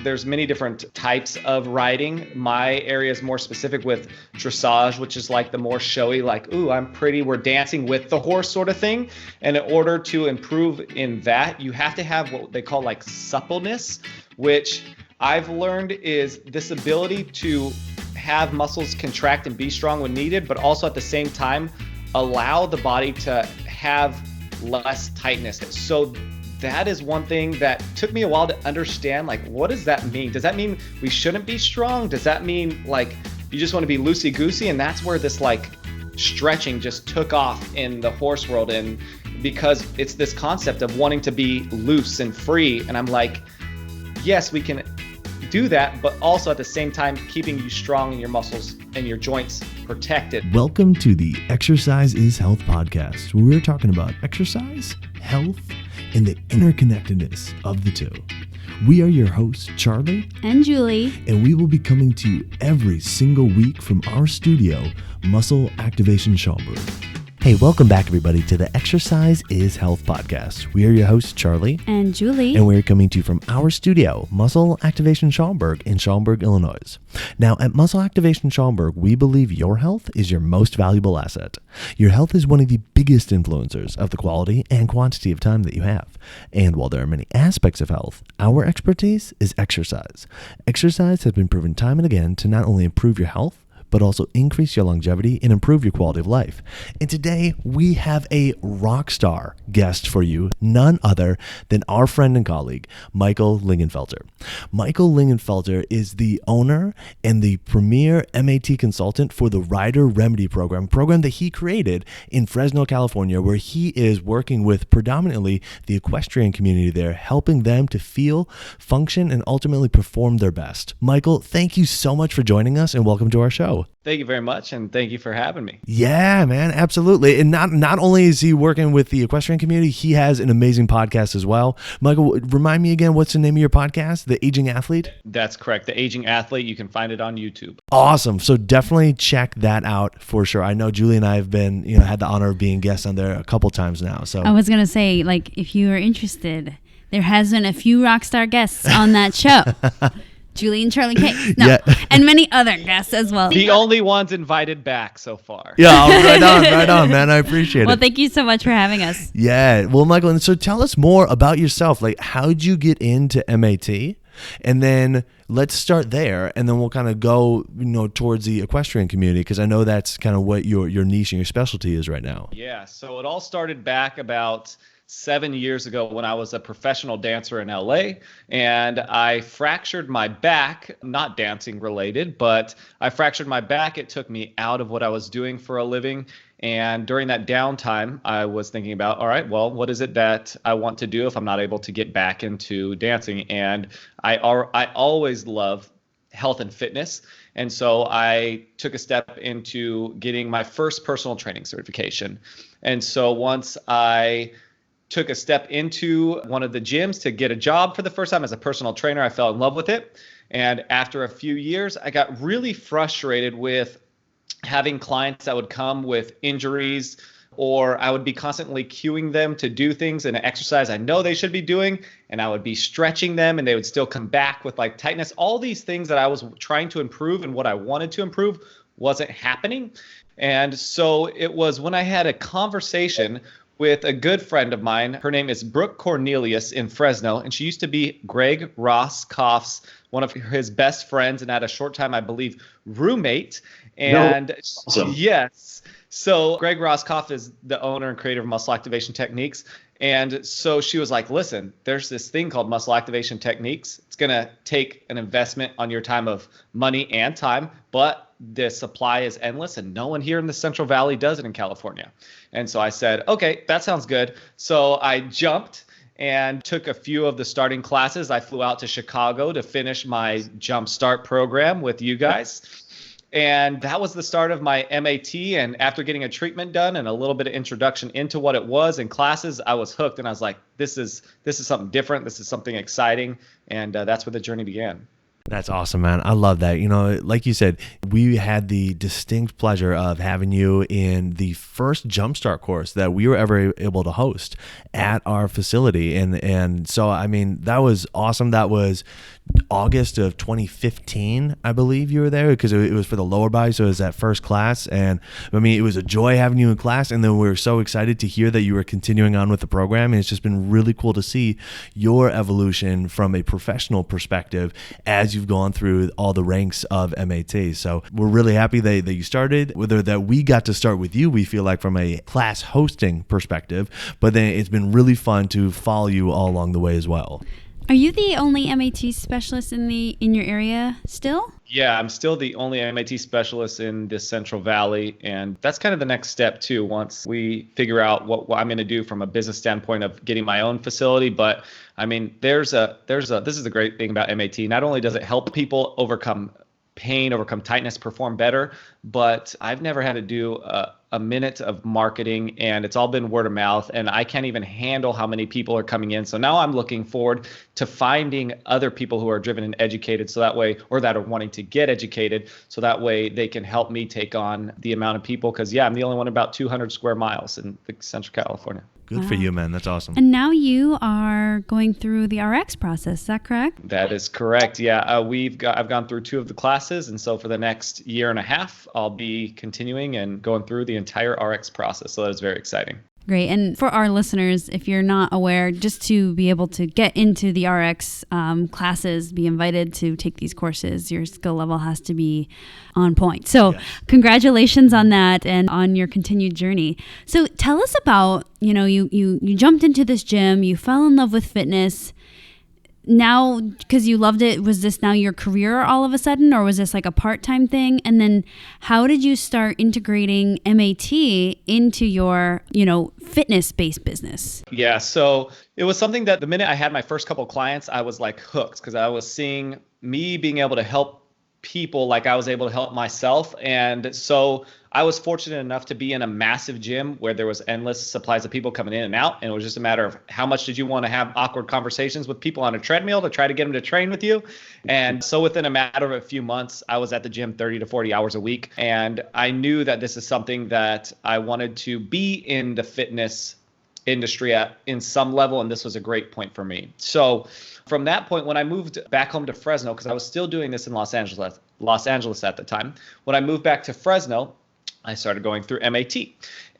There's many different types of riding. My area is more specific with dressage, which is like the more showy, like, ooh, I'm pretty, we're dancing with the horse sort of thing. And in order to improve in that, you have to have what they call like suppleness, which I've learned is this ability to have muscles contract and be strong when needed, but also at the same time, allow the body to have less tightness. So that is one thing that took me a while to understand, like, what does that mean? Does that mean we shouldn't be strong? Does that mean like you just want to be loosey-goosey? And that's where this like stretching just took off in the horse world. And because it's this concept of wanting to be loose and free. And I'm like, yes, we can do that, but also at the same time, keeping you strong in your muscles and your joints protected. Welcome to the Exercise is Health podcast, where we're talking about exercise, health, and the interconnectedness of the two. We are your hosts, Charlie and Julie, and we will be coming to you every single week from our studio, Muscle Activation Schaumburg. Hey, welcome back, everybody, to the Exercise is Health podcast. We are your hosts, Charlie and Julie, and we're coming to you from our studio, Muscle Activation Schaumburg in Schaumburg, Illinois. Now, at Muscle Activation Schaumburg, we believe your health is your most valuable asset. Your health is one of the biggest influencers of the quality and quantity of time that you have. And while there are many aspects of health, our expertise is exercise. Exercise has been proven time and again to not only improve your health, but also increase your longevity and improve your quality of life. And today we have a rock star guest for you, none other than our friend and colleague, Michael Lingenfelter. Michael Lingenfelter is the owner and the premier MAT consultant for the Rider Remedy program that he created in Fresno, California, where he is working with predominantly the equestrian community there, helping them to feel, function, and ultimately perform their best. Michael, thank you so much for joining us and welcome to our show. Thank you very much, and thank you for having me. Yeah, man, absolutely. And not only is he working with the equestrian community, he has an amazing podcast as well. Michael, remind me again, what's the name of your podcast? The Aging Athlete? That's correct. The Aging Athlete. You can find it on YouTube. Awesome. So definitely check that out for sure. I know Julie and I have been, had the honor of being guests on there a couple times now. So I was going to say, like, if you are interested, there has been a few rock star guests on that show. Julie and Charlie K. No, yeah. And many other guests as well. The only ones invited back so far. Yeah, right on, man. I appreciate it. Well, thank you so much for having us. Yeah. Well, Michael, and so tell us more about yourself. Like, how'd you get into MAT? And then let's start there, and then we'll kind of go, towards the equestrian community, because I know that's kind of what your niche and your specialty is right now. Yeah. So it all started back about 7 years ago when I was a professional dancer in LA, and I fractured my back, not dancing related, but I fractured my back. It took me out of what I was doing for a living. And during that downtime, I was thinking about, all right, well, what is it that I want to do if I'm not able to get back into dancing? And I always love health and fitness. And so I took a step into getting my first personal training certification. And so once I took a step into one of the gyms to get a job for the first time as a personal trainer, I fell in love with it. And after a few years, I got really frustrated with having clients that would come with injuries, or I would be constantly cueing them to do things in an exercise I know they should be doing, and I would be stretching them and they would still come back with like tightness. All these things that I was trying to improve and what I wanted to improve wasn't happening. And so it was when I had a conversation with a good friend of mine. Her name is Brooke Cornelius in Fresno, and she used to be Greg Roscoff's, one of his best friends, and at a short time, I believe, roommate. And awesome. Yes, so Greg Roscoff is the owner and creator of Muscle Activation Techniques. And so she was like, listen, there's this thing called Muscle Activation Techniques. It's going to take an investment on your time of money and time, but the supply is endless, and no one here in the Central Valley does it in California. And so I said, okay, that sounds good. So I jumped and took a few of the starting classes. I flew out to Chicago to finish my Jump Start program with you guys. And that was the start of my MAT. And after getting a treatment done and a little bit of introduction into what it was in classes, I was hooked. And I was like, this is something different. This is something exciting. And that's where the journey began. That's awesome, man. I love that. Like you said, we had the distinct pleasure of having you in the first Jumpstart course that we were ever able to host at our facility. And so, I mean, that was awesome. That was August of 2015, I believe you were there, because it was for the lower body, so it was that first class. And I mean, it was a joy having you in class, and then we were so excited to hear that you were continuing on with the program. And it's just been really cool to see your evolution from a professional perspective as you've gone through all the ranks of MAT. So we're really happy that you started, whether that we got to start with you, we feel like from a class hosting perspective, but then it's been really fun to follow you all along the way as well. Are you the only MAT specialist in your area still? Yeah, I'm still the only MAT specialist in the Central Valley, and that's kind of the next step too. Once we figure out what I'm going to do from a business standpoint of getting my own facility, but I mean, this is the great thing about MAT. Not only does it help people overcome pain, overcome tightness, perform better, but I've never had to do a minute of marketing, and it's all been word of mouth, and I can't even handle how many people are coming in. So now I'm looking forward to finding other people who are driven and educated, so that way, or that are wanting to get educated, so that way they can help me take on the amount of people, because I'm the only one about 200 square miles in Central California. Good for you, man. That's awesome. And now you are going through the RX process. Is that correct? That is correct. Yeah, I've gone through 2 of the classes, and so for the next year and a half, I'll be continuing and going through the entire RX process. So that is very exciting. Great. And for our listeners, if you're not aware, just to be able to get into the RX classes, be invited to take these courses, your skill level has to be on point. So yes. Congratulations on that and on your continued journey. So tell us about, you jumped into this gym, you fell in love with fitness. Now, because you loved it, was this now your career all of a sudden, or was this like a part-time thing? And then how did you start integrating MAT into your, fitness-based business? Yeah, so it was something that the minute I had my first couple of clients, I was like hooked, because I was seeing me being able to help people like I was able to help myself. And so I was fortunate enough to be in a massive gym where there was endless supplies of people coming in and out. And it was just a matter of how much did you want to have awkward conversations with people on a treadmill to try to get them to train with you. And so within a matter of a few months, I was at the gym 30 to 40 hours a week. And I knew that this is something that I wanted to be in the fitness industry in some level, and this was a great point for me. So from that point, when I moved back home to Fresno, because I was still doing this in Los Angeles at the time, when I moved back to Fresno, I started going through MAT.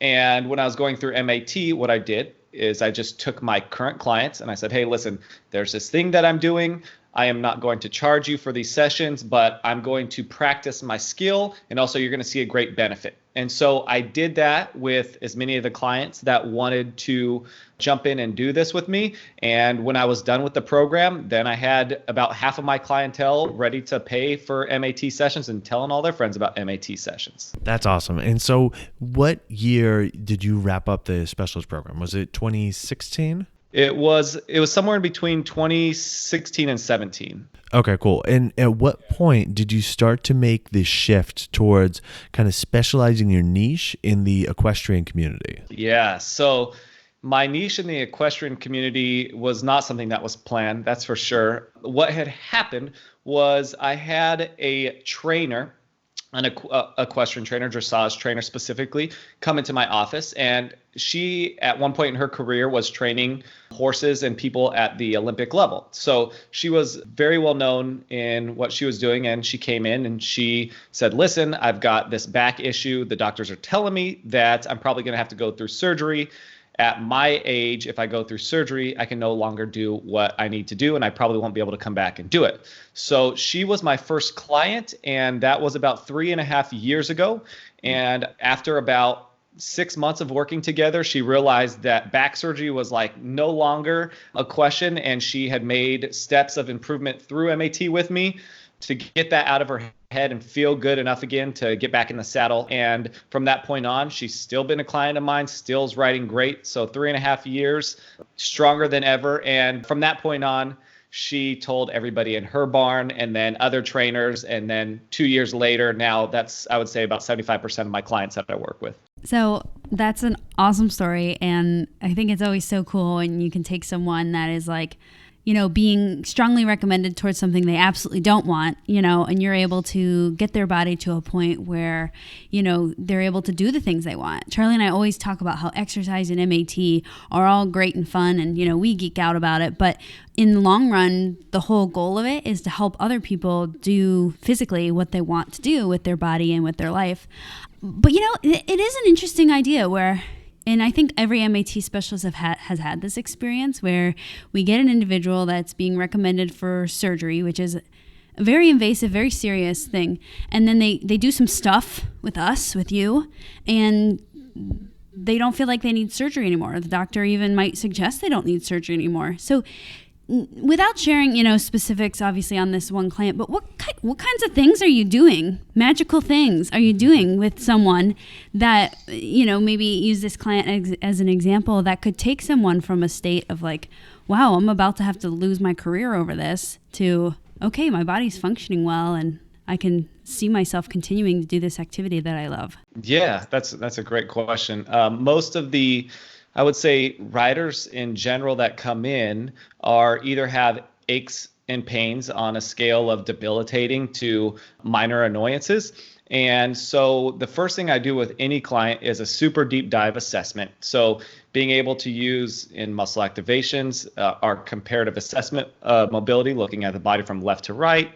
And when I was going through MAT, what I did is I just took my current clients and I said, hey, listen, there's this thing that I'm doing. I am not going to charge you for these sessions, but I'm going to practice my skill, and also you're going to see a great benefit. And so I did that with as many of the clients that wanted to jump in and do this with me. And when I was done with the program, then I had about half of my clientele ready to pay for MAT sessions and telling all their friends about MAT sessions. That's awesome. And so what year did you wrap up the specialist program? Was it 2016? It was somewhere in between 2016 and 17. Okay, cool. And at what point did you start to make this shift towards kind of specializing your niche in the equestrian community? Yeah, so my niche in the equestrian community was not something that was planned, that's for sure. What had happened was I had a trainer, an equestrian trainer, dressage trainer specifically, come into my office, and she at one point in her career was training horses and people at the Olympic level. So she was very well known in what she was doing, and she came in and she said, listen, I've got this back issue. The doctors are telling me that I'm probably going to have to go through surgery. At my age, if I go through surgery, I can no longer do what I need to do, and I probably won't be able to come back and do it. So she was my first client, and that was about 3.5 years ago. And after about 6 months of working together, she realized that back surgery was like no longer a question, and she had made steps of improvement through MAT with me to get that out of her head and feel good enough again to get back in the saddle. And from that point on, she's still been a client of mine, still's riding great. So 3.5 years, stronger than ever. And from that point on, she told everybody in her barn and then other trainers. And then 2 years later, now that's, I would say, about 75% of my clients that I work with. So that's an awesome story. And I think it's always so cool when you can take someone that is like, being strongly recommended towards something they absolutely don't want, and you're able to get their body to a point where, they're able to do the things they want. Charlie and I always talk about how exercise and MAT are all great and fun, and, we geek out about it. But in the long run, the whole goal of it is to help other people do physically what they want to do with their body and with their life. But, it is an interesting idea where, and I think every MAT specialist has had this experience where we get an individual that's being recommended for surgery, which is a very invasive, very serious thing. And then they do some stuff with us, with you, and they don't feel like they need surgery anymore. The doctor even might suggest they don't need surgery anymore. So without sharing, specifics obviously on this one client, but what kinds of things are you doing? Magical things are you doing with someone that, maybe use this client as an example that could take someone from a state of like, wow, I'm about to have to lose my career over this to, okay, my body's functioning well and I can see myself continuing to do this activity that I love? Yeah, that's a great question. Most of the, I would say, riders in general that come in are either have aches and pains on a scale of debilitating to minor annoyances. And so the first thing I do with any client is a super deep dive assessment. So being able to use in muscle activations, our comparative assessment of mobility, looking at the body from left to right,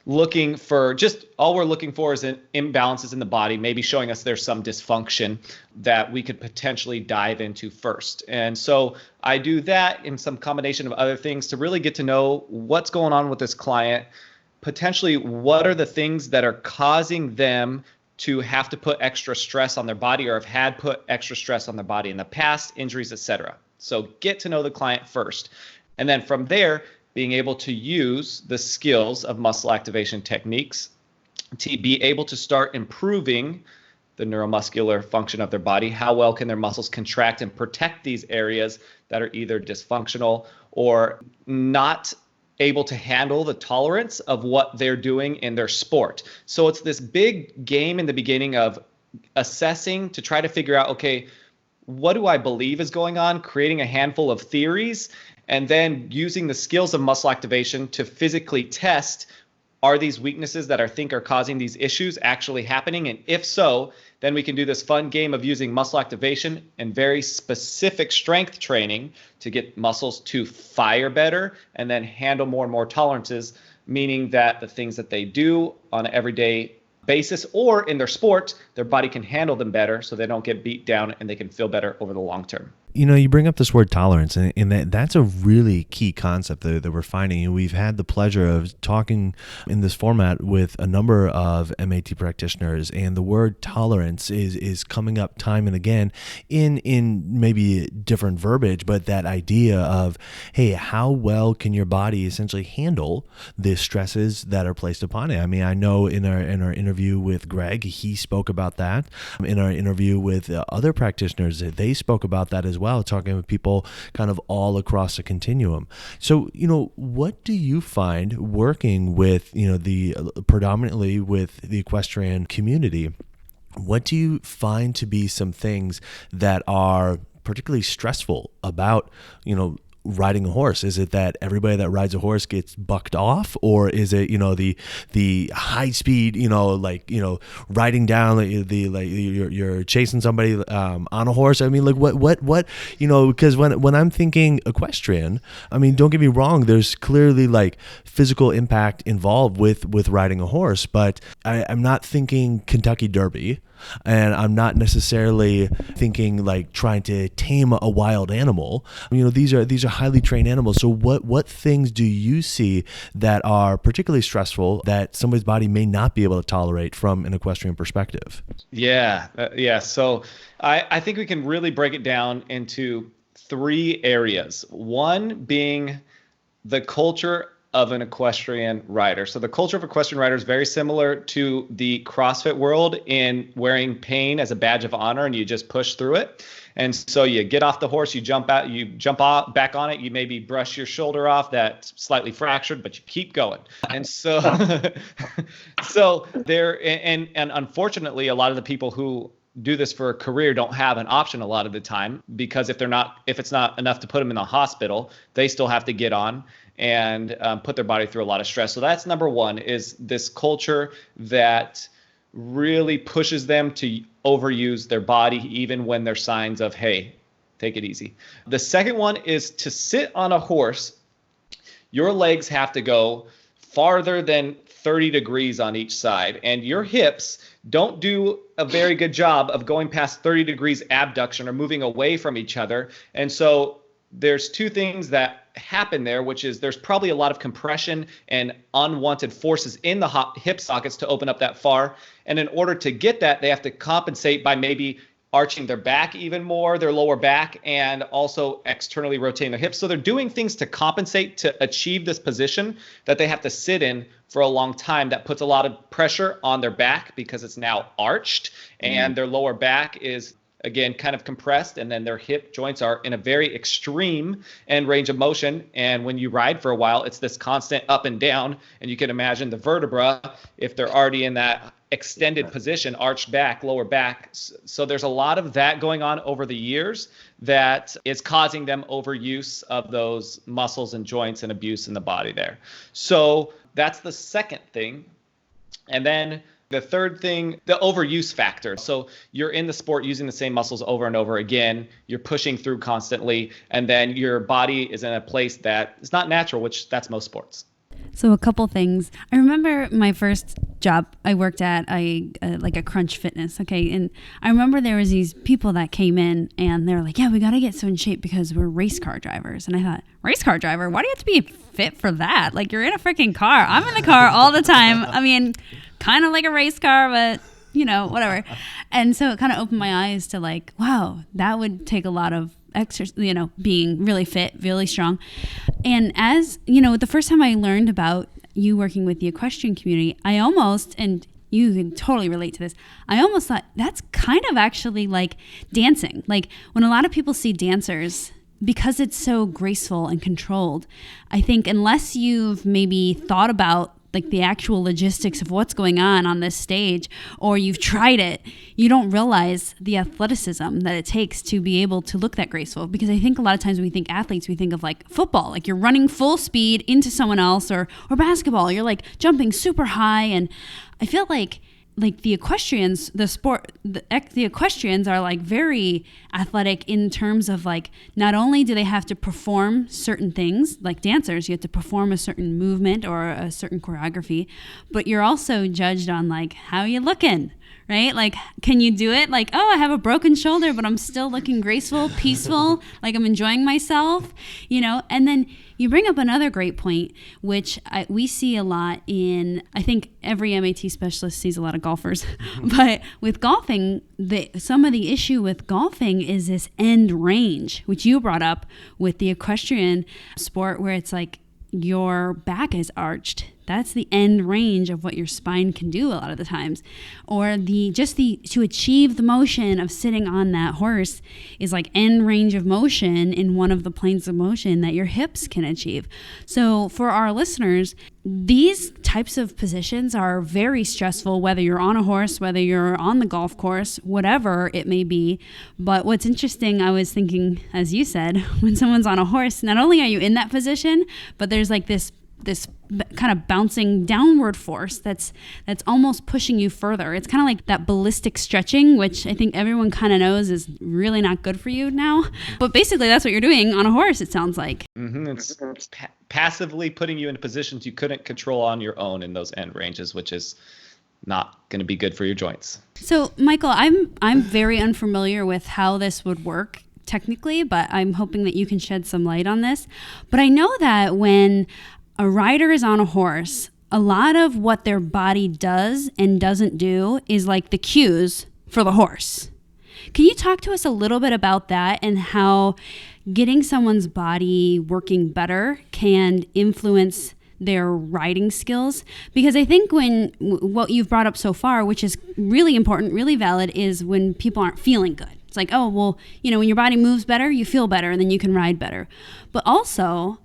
looking for just all we're looking for is imbalances in the body, maybe showing us there's some dysfunction that we could potentially dive into first. And so I do that in some combination of other things to really get to know what's going on with this client, potentially what are the things that are causing them to have to put extra stress on their body or have had put extra stress on their body in the past, injuries, etc. So get to know the client first. And then from there, being able to use the skills of muscle activation techniques to be able to start improving the neuromuscular function of their body. How well can their muscles contract and protect these areas that are either dysfunctional or not able to handle the tolerance of what they're doing in their sport. So it's this big game in the beginning of assessing to try to figure out, okay, what do I believe is going on? Creating a handful of theories and then using the skills of muscle activation to physically test, are these weaknesses that I think are causing these issues actually happening? And if so, then we can do this fun game of using muscle activation and very specific strength training to get muscles to fire better and then handle more and more tolerances, meaning that the things that they do on an everyday basis or in their sport, their body can handle them better so they don't get beat down and they can feel better over the long term. You bring up this word tolerance, and that's a really key concept that we're finding. And we've had the pleasure of talking in this format with a number of MAT practitioners, and the word tolerance is coming up time and again in maybe different verbiage, but that idea of, hey, how well can your body essentially handle the stresses that are placed upon it? I mean, I know in our interview with Greg, he spoke about that. In our interview with other practitioners, they spoke about that as well, talking with people kind of all across the continuum. So, what do you find working with, predominantly with the equestrian community? What do you find to be some things that are particularly stressful about, riding a horse? Is it that everybody that rides a horse gets bucked off, or is it the high speed riding down you're chasing somebody on a horse? I mean, like what because when I'm thinking equestrian, I mean, don't get me wrong, there's clearly like physical impact involved with riding a horse, but I'm not thinking Kentucky Derby. And I'm not necessarily thinking like trying to tame a wild animal. These are highly trained animals. So what things do you see that are particularly stressful that somebody's body may not be able to tolerate from an equestrian perspective? Yeah. So I think we can really break it down into three areas. One being the culture of an equestrian rider. So the culture of equestrian rider is very similar to the CrossFit world in wearing pain as a badge of honor, and you just push through it. And so you get off the horse, you jump out, back on it, you maybe brush your shoulder off that's slightly fractured, but you keep going. And so, so there, and unfortunately, a lot of the people who do this for a career don't have an option a lot of the time, because if it's not enough to put them in the hospital, they still have to get on and put their body through a lot of stress. So that's number one, is this culture that really pushes them to overuse their body, even when there's signs of, hey, take it easy. The second one is to sit on a horse. Your legs have to go farther than 30 degrees on each side, and your hips don't do a very good job of going past 30 degrees abduction or moving away from each other. And so there's two things that happen there, which is there's probably a lot of compression and unwanted forces in the hip sockets to open up that far. And in order to get that, they have to compensate by maybe arching their back even more, their lower back, and also externally rotating their hips. So they're doing things to compensate to achieve this position that they have to sit in for a long time. That puts a lot of pressure on their back because it's now arched, and their lower back is, again, kind of compressed, and then their hip joints are in a very extreme end range of motion. And when you ride for a while, it's this constant up and down, and you can imagine the vertebra, if they're already in that extended position, arched back, lower back. So there's a lot of that going on over the years that is causing them overuse of those muscles and joints and abuse in the body there. So that's the second thing. And then the third thing, the overuse factor. So you're in the sport using the same muscles over and over again. You're pushing through constantly, and then your body is in a place that is not natural, which that's most sports. So a couple things. I remember my first job I worked at, like a Crunch Fitness. Okay. And I remember there was these people that came in and they were like, yeah, we got to get so in shape because we're race car drivers. And I thought, race car driver? Why do you have to be fit for that? Like, you're in a freaking car. I'm in the car all the time. I mean, kind of like a race car, but whatever. And so it kind of opened my eyes to like, wow, that would take a lot of exercise, being really fit, really strong. And as, the first time I learned about you working with the equestrian community, I almost, and you can totally relate to this, I almost thought that's kind of actually like dancing. Like when a lot of people see dancers, because it's so graceful and controlled, I think unless you've maybe thought about like the actual logistics of what's going on this stage, or you've tried it, you don't realize the athleticism that it takes to be able to look that graceful. Because I think a lot of times when we think athletes, we think of like football, like you're running full speed into someone else, or basketball, you're like jumping super high. And I feel like the equestrians, the equestrians are like very athletic in terms of like, not only do they have to perform certain things, like dancers, you have to perform a certain movement or a certain choreography, but you're also judged on like, how you looking, right? Like, can you do it? Like, oh, I have a broken shoulder, but I'm still looking graceful, peaceful, like I'm enjoying myself, and then you bring up another great point, which we see a lot in, I think every MAT specialist sees a lot of golfers, but with golfing, some of the issue with golfing is this end range, which you brought up with the equestrian sport, where it's like your back is arched. That's the end range of what your spine can do a lot of the times. Or to achieve the motion of sitting on that horse is like end range of motion in one of the planes of motion that your hips can achieve. So for our listeners, these types of positions are very stressful, whether you're on a horse, whether you're on the golf course, whatever it may be. But what's interesting, I was thinking, as you said, when someone's on a horse, not only are you in that position, but there's like this kind of bouncing downward force that's almost pushing you further. It's kind of like that ballistic stretching, which I think everyone kind of knows is really not good for you now. But basically, that's what you're doing on a horse, it sounds like. Mm-hmm. It's passively putting you in positions you couldn't control on your own in those end ranges, which is not going to be good for your joints. So, Michael, I'm very unfamiliar with how this would work technically, but I'm hoping that you can shed some light on this. But I know that when a rider is on a horse, a lot of what their body does and doesn't do is like the cues for the horse. Can you talk to us a little bit about that and how getting someone's body working better can influence their riding skills? Because I think what you've brought up so far, which is really important, really valid, is when people aren't feeling good. It's like, oh, well, when your body moves better, you feel better, and then you can ride better. But also,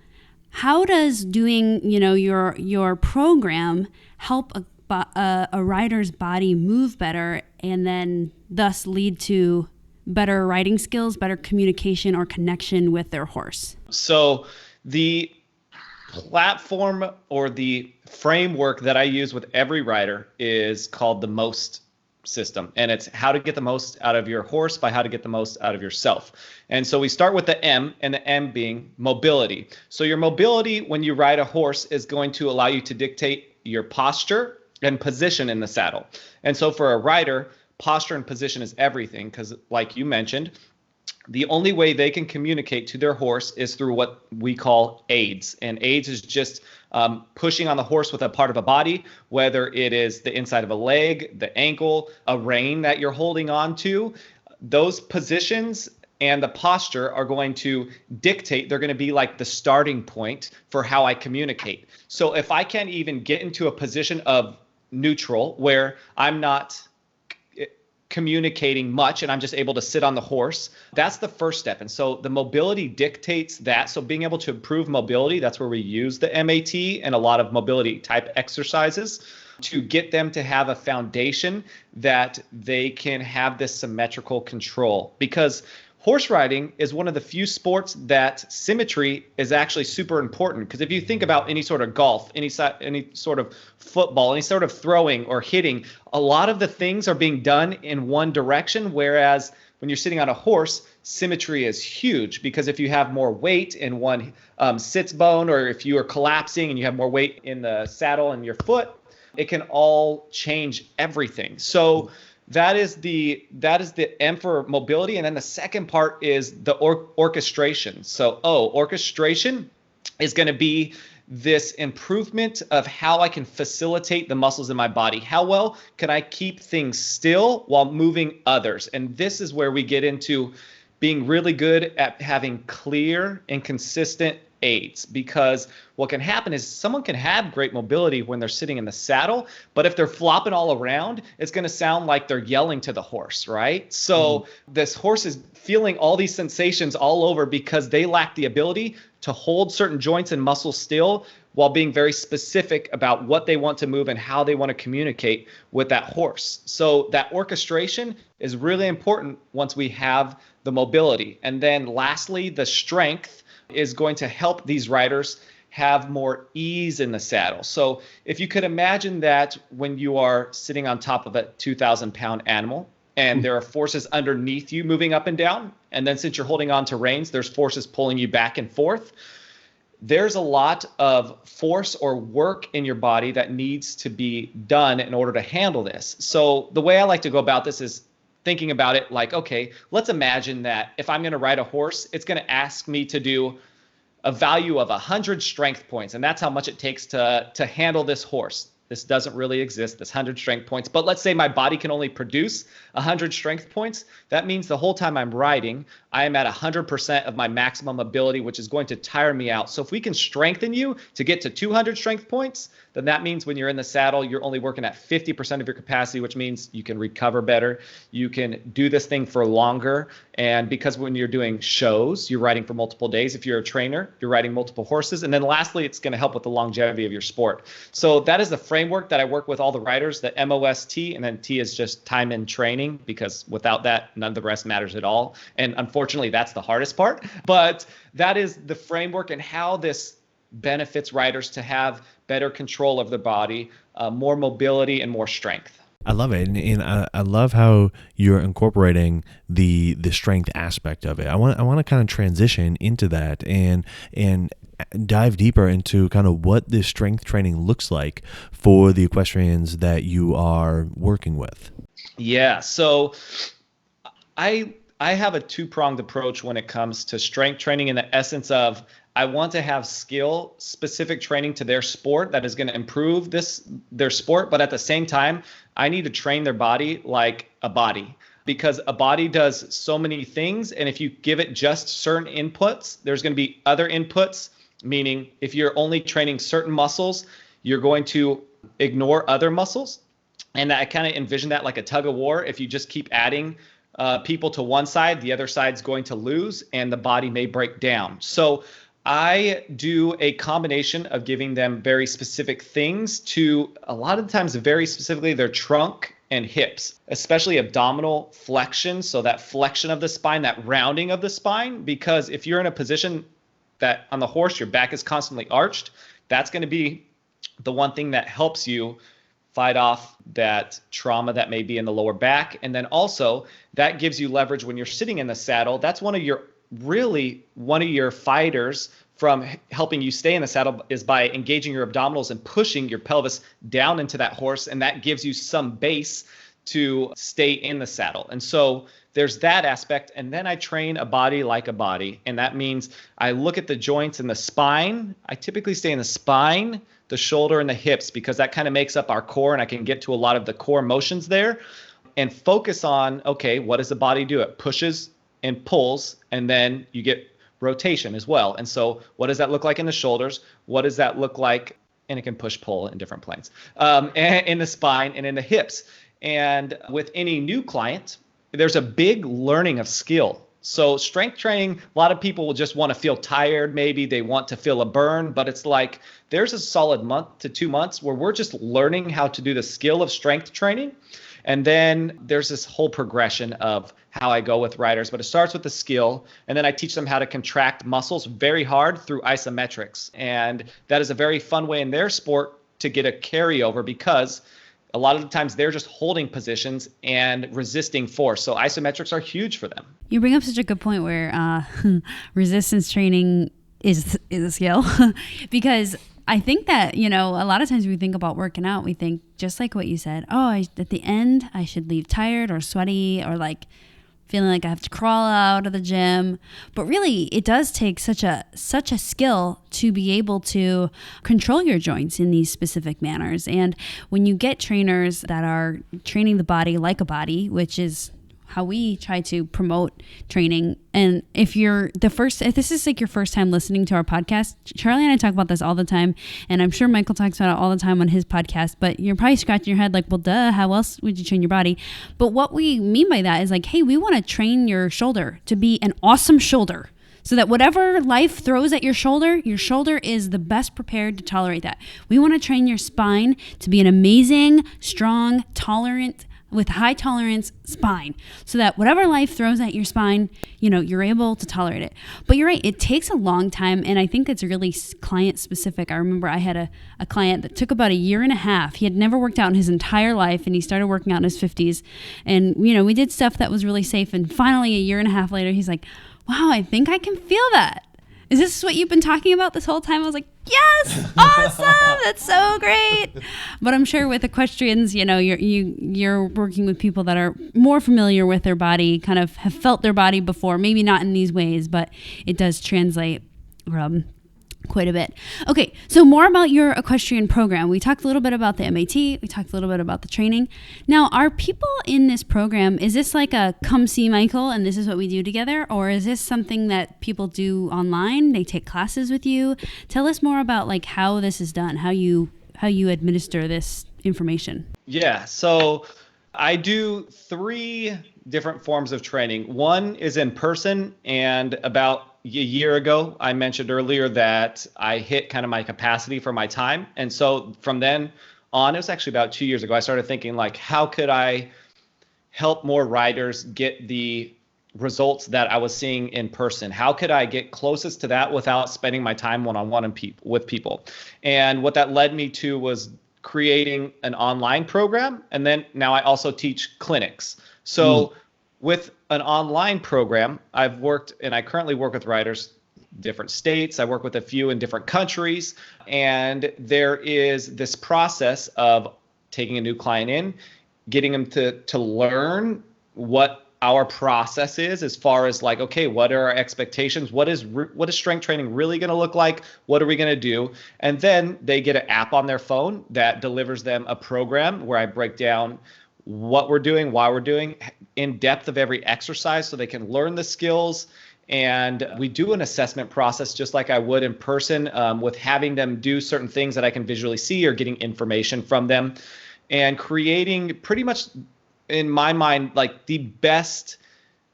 how does doing, your program help a rider's body move better and then thus lead to better riding skills, better communication or connection with their horse? So the platform or the framework that I use with every rider is called the MOST system. And it's how to get the most out of your horse by how to get the most out of yourself. And so we start with the M, and the M being mobility. So your mobility when you ride a horse is going to allow you to dictate your posture and position in the saddle. And so for a rider, posture and position is everything, because like you mentioned, the only way they can communicate to their horse is through what we call aids. And aids is just pushing on the horse with a part of a body, whether it is the inside of a leg, the ankle, a rein that you're holding on to. Those positions and the posture are going to dictate, they're going to be like the starting point for how I communicate. So if I can't even get into a position of neutral where I'm not communicating much and I'm just able to sit on the horse, that's the first step. And so the mobility dictates that. So being able to improve mobility, that's where we use the MAT and a lot of mobility type exercises to get them to have a foundation that they can have this symmetrical control. Because horse riding is one of the few sports that symmetry is actually super important. Because if you think about any sort of golf, any sort of football, any sort of throwing or hitting, a lot of the things are being done in one direction. Whereas when you're sitting on a horse, symmetry is huge, because if you have more weight in one sits bone, or if you are collapsing and you have more weight in the saddle and your foot, it can all change everything. So that is the M for mobility. And then the second part is the orchestration. So orchestration is going to be this improvement of how I can facilitate the muscles in my body. How well can I keep things still while moving others? And this is where we get into being really good at having clear and consistent aids, because what can happen is someone can have great mobility when they're sitting in the saddle, but if they're flopping all around, it's going to sound like they're yelling to the horse, right? So this horse is feeling all these sensations all over because they lack the ability to hold certain joints and muscles still while being very specific about what they want to move and how they want to communicate with that horse. So that orchestration is really important once we have the mobility. And then lastly, the strength is going to help these riders have more ease in the saddle. So if you could imagine that when you are sitting on top of a 2,000-pound animal and there are forces underneath you moving up and down, and then since you're holding on to reins, there's forces pulling you back and forth, there's a lot of force or work in your body that needs to be done in order to handle this. So the way I like to go about this is thinking about it like, okay, let's imagine that if I'm going to ride a horse, it's going to ask me to do a value of 100 strength points. And that's how much it takes to handle this horse. This doesn't really exist, this 100 strength points. But let's say my body can only produce 100 strength points. That means the whole time I'm riding, I am at 100% of my maximum ability, which is going to tire me out. So if we can strengthen you to get to 200 strength points, then that means when you're in the saddle, you're only working at 50% of your capacity, which means you can recover better. You can do this thing for longer. And because when you're doing shows, you're riding for multiple days. If you're a trainer, you're riding multiple horses. And then lastly, it's going to help with the longevity of your sport. So that is the framework that I work with all the riders, the MOST, and then T is just time in training, because without that, none of the rest matters at all. And unfortunately, that's the hardest part. But that is the framework and how this benefits riders to have better control of their body, more mobility, and more strength. I love it, and I love how you're incorporating the strength aspect of it. I want to kind of transition into that and dive deeper into kind of what this strength training looks like for the equestrians that you are working with. Yeah, so I have a two-pronged approach when it comes to strength training, in the essence of I want to have skill-specific training to their sport that is going to improve their sport, but at the same time, I need to train their body like a body, because a body does so many things, and if you give it just certain inputs, there's going to be other inputs, meaning if you're only training certain muscles, you're going to ignore other muscles. And I kind of envision that like a tug of war. If you just keep adding people to one side, the other side's going to lose and the body may break down. So I do a combination of giving them very specific things to, a lot of the times, very specifically their trunk and hips, especially abdominal flexion. So that flexion of the spine, that rounding of the spine, because if you're in a position that on the horse, your back is constantly arched, that's going to be the one thing that helps you fight off that trauma that may be in the lower back. And then also that gives you leverage when you're sitting in the saddle. That's one of your fighters from helping you stay in the saddle is by engaging your abdominals and pushing your pelvis down into that horse. And that gives you some base to stay in the saddle. And so there's that aspect. And then I train a body like a body. And that means I look at the joints in the spine. I typically stay in the spine, the shoulder, and the hips, because that kind of makes up our core. And I can get to a lot of the core motions there and focus on, okay, what does the body do? It pushes and pulls, and then you get rotation as well. And so what does that look like in the shoulders? What does that look like? And it can push pull in different planes, and in the spine and in the hips. And with any new client, there's a big learning of skill. So strength training, a lot of people will just want to feel tired. Maybe they want to feel a burn, but it's like there's a solid month to 2 months where we're just learning how to do the skill of strength training. And then there's this whole progression of how I go with riders, but it starts with the skill. And then I teach them how to contract muscles very hard through isometrics. And that is a very fun way in their sport to get a carryover, because a lot of the times they're just holding positions and resisting force. So isometrics are huge for them. You bring up such a good point where resistance training is a skill because I think that, a lot of times we think about working out, we think just like what you said, at the end I should leave tired or sweaty or like feeling like I have to crawl out of the gym. But really, it does take such a skill to be able to control your joints in these specific manners. And when you get trainers that are training the body like a body, which is how we try to promote training. And if this is like your first time listening to our podcast, Charlie and I talk about this all the time. And I'm sure Michael talks about it all the time on his podcast, but you're probably scratching your head like, well, duh, how else would you train your body? But what we mean by that is like, hey, we want to train your shoulder to be an awesome shoulder. So that whatever life throws at your shoulder is the best prepared to tolerate that. We want to train your spine to be an amazing, strong, tolerant, with high tolerance spine, so that whatever life throws at your spine, you're able to tolerate it. But you're right, it takes a long time, and I think it's really client specific. I remember I had a client that took about 1.5 years. He had never worked out in his entire life, and he started working out in his 50s. And we did stuff that was really safe, and finally 1.5 years later, he's like, wow, I think I can feel that. Is this what you've been talking about this whole time? I was like, yes, awesome, that's so great. But I'm sure with equestrians, you're working with people that are more familiar with their body, kind of have felt their body before, maybe not in these ways, but it does translate quite a bit. Okay, so more about your equestrian program. We talked a little bit about the MAT. We talked a little bit about the training. Now, are people in this program, is this like a come see Michael and this is what we do together? Or is this something that people do online? They take classes with you? Tell us more about like how this is done, how you administer this information. Yeah, so I do 3 different forms of training. One is in person, and about a year ago, I mentioned earlier that I hit kind of my capacity for my time. And so from then on, it was actually about 2 years ago, I started thinking like, how could I help more riders get the results that I was seeing in person? How could I get closest to that without spending my time one-on-one with people? And what that led me to was creating an online program. And then now I also teach clinics. So with an online program, I've worked, and I currently work with riders different states. I work with a few in different countries. And there is this process of taking a new client in, getting them to learn what our process is as far as like, okay, what are our expectations? What is strength training really going to look like? What are we going to do? And then they get an app on their phone that delivers them a program where I break down what we're doing, why we're doing, in depth of every exercise so they can learn the skills. And we do an assessment process just like I would in person, with having them do certain things that I can visually see or getting information from them, and creating pretty much, in my mind, like the best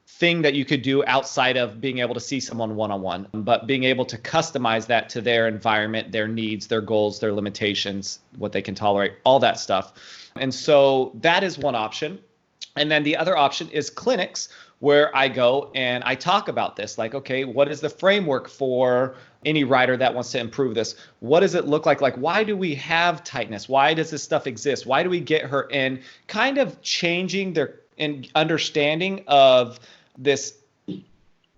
thing that you could do outside of being able to see someone one-on-one, but being able to customize that to their environment, their needs, their goals, their limitations, what they can tolerate, all that stuff. And so that is one option. And then the other option is clinics, where I go and I talk about this, like, okay, what is the framework for any rider that wants to improve this? What does it look like? Like, why do we have tightness? Why does this stuff exist? Why do we get her in? Kind of changing their understanding of this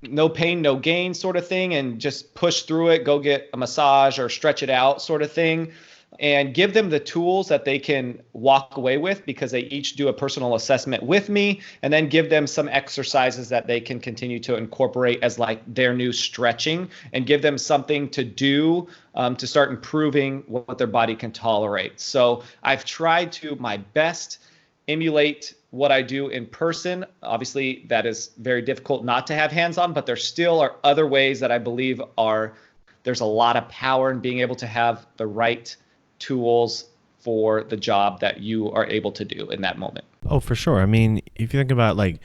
no pain, no gain sort of thing, and just push through it, go get a massage or stretch it out sort of thing, and give them the tools that they can walk away with, because they each do a personal assessment with me, and then give them some exercises that they can continue to incorporate as like their new stretching, and give them something to do to start improving what their body can tolerate. So I've tried to my best emulate what I do in person. Obviously, that is very difficult not to have hands-on, but there still are other ways that I believe there's a lot of power in being able to have the right tools for the job that you are able to do in that moment. Oh, for sure. I mean, if you think about like,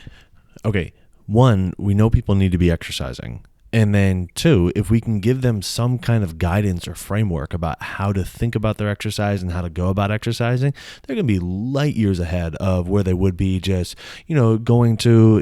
okay, one, we know people need to be exercising. And then two, if we can give them some kind of guidance or framework about how to think about their exercise and how to go about exercising, they're going to be light years ahead of where they would be just, going to,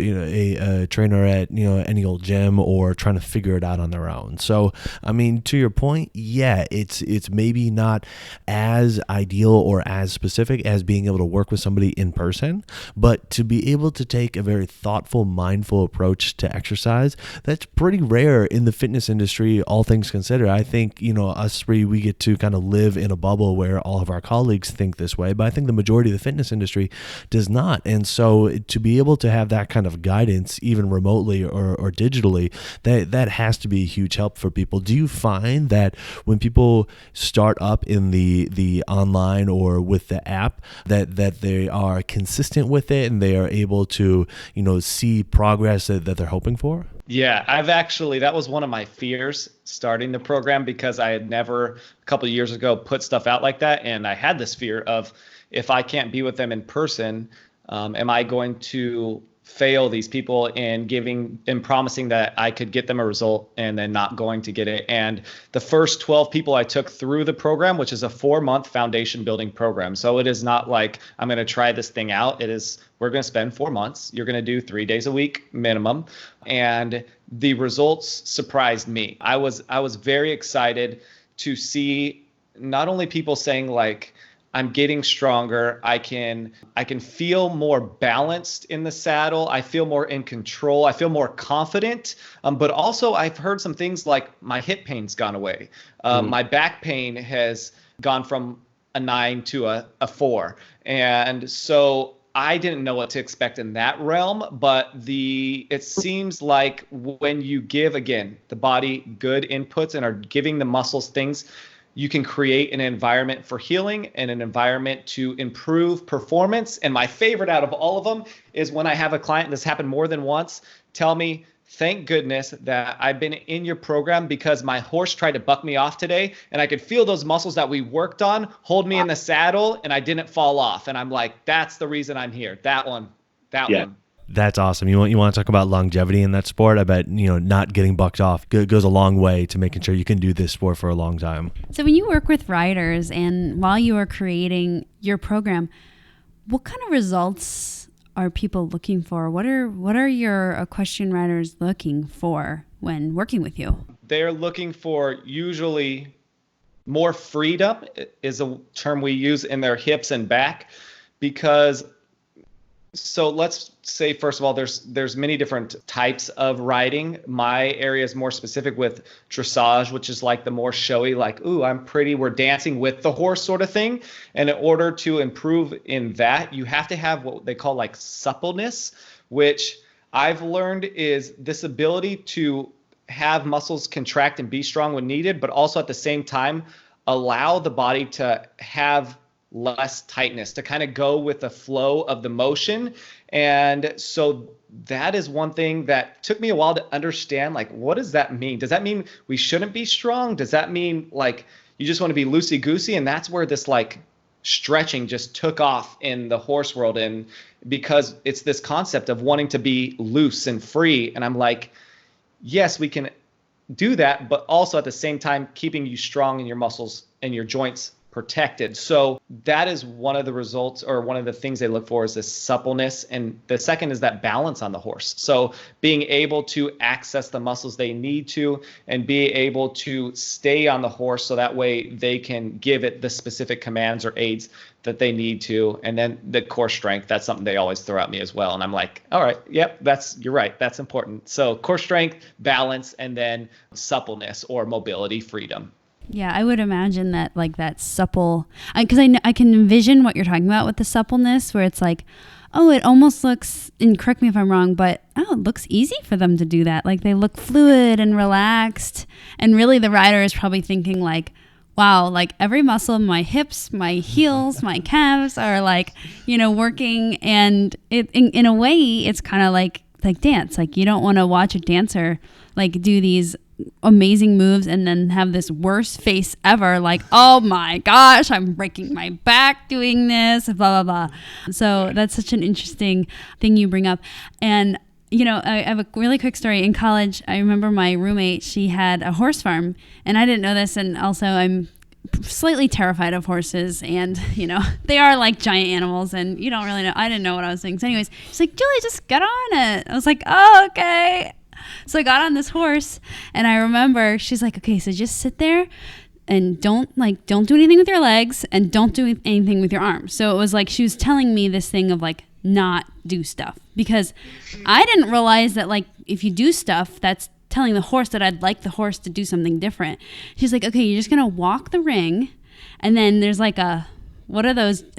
a trainer at, any old gym, or trying to figure it out on their own. So, I mean, to your point, yeah, it's maybe not as ideal or as specific as being able to work with somebody in person, but to be able to take a very thoughtful, mindful approach to exercise, that's pretty rare in the fitness industry, all things considered. I think, us three, we get to kind of live in a bubble where all of our colleagues think this way, but I think the majority of the fitness industry does not. And so to be able to have that kind of guidance, even remotely or digitally, that has to be a huge help for people. Do you find that when people start up in the online or with the app, that they are consistent with it and they are able to, see progress that they're hoping for? Yeah, that was one of my fears starting the program, because I had never, a couple of years ago, put stuff out like that. And I had this fear of, if I can't be with them in person, am I going to fail these people in promising that I could get them a result and then not going to get it. And the first 12 people I took through the program, which is a 4-month foundation building program. So it is not like I'm going to try this thing out. It is, we're going to spend 4 months. You're going to do 3 days a week minimum. And the results surprised me. I was very excited to see not only people saying like, I'm getting stronger. I can feel more balanced in the saddle. I feel more in control. I feel more confident. But also I've heard some things like my hip pain's gone away. My back pain has gone from a 9 to a 4. And so I didn't know what to expect in that realm, but it seems like when you give, again, the body good inputs and are giving the muscles things, you can create an environment for healing and an environment to improve performance. And my favorite out of all of them is when I have a client, this happened more than once, tell me, thank goodness that I've been in your program, because my horse tried to buck me off today and I could feel those muscles that we worked on hold me in the saddle and I didn't fall off. And I'm like, that's the reason I'm here. That one. That's awesome. You want to talk about longevity in that sport? I bet, not getting bucked off goes a long way to making sure you can do this sport for a long time. So when you work with riders and while you are creating your program, what kind of results are people looking for? What are your equestrian riders looking for when working with you? They're looking for usually more freedom, is a term we use, in their hips and back, because so let's say, first of all, there's many different types of riding. My area is more specific with dressage, which is like the more showy, like, ooh, I'm pretty, we're dancing with the horse sort of thing. And in order to improve in that, you have to have what they call like suppleness, which I've learned is this ability to have muscles contract and be strong when needed, but also at the same time, allow the body to have less tightness, to kind of go with the flow of the motion. And so that is one thing that took me a while to understand, like, what does that mean? Does that mean we shouldn't be strong? Does that mean like you just want to be loosey-goosey? And that's where this like stretching just took off in the horse world. And because it's this concept of wanting to be loose and free. And I'm like, yes, we can do that, but also at the same time, keeping you strong in your muscles and your joints protected. So that is one of the results, or one of the things they look for, is this suppleness. And the second is that balance on the horse. So being able to access the muscles they need to, and be able to stay on the horse so that way they can give it the specific commands or aids that they need to. And then the core strength, that's something they always throw at me as well. And I'm like, all right, yep, you're right. That's important. So core strength, balance, and then suppleness or mobility, freedom. Yeah, I would imagine that, like, that supple, because I can envision what you're talking about with the suppleness, where it's like, oh, it almost looks, and correct me if I'm wrong, but it looks easy for them to do that. Like, they look fluid and relaxed, and really the rider is probably thinking like, wow, like every muscle in my hips, my heels, my calves are like, working. And in a way, it's kind of like dance. Like, you don't want to watch a dancer like do these amazing moves and then have this worst face ever, like, oh my gosh, I'm breaking my back doing this, blah, blah, blah. So that's such an interesting thing you bring up. And I have a really quick story. In college, I remember my roommate, she had a horse farm, and I didn't know this, and also I'm slightly terrified of horses, and they are like giant animals, and you don't really know. I didn't know what I was doing. So anyways, she's like, Julie, just get on it. I was like, oh, okay. So I got on this horse, and I remember she's like, okay, so just sit there and don't do anything with your legs, and don't do anything with your arms. So it was like she was telling me this thing of like not do stuff, because I didn't realize that like if you do stuff, that's telling the horse that I'd like the horse to do something different. She's like, okay, you're just gonna walk the ring, and then there's like a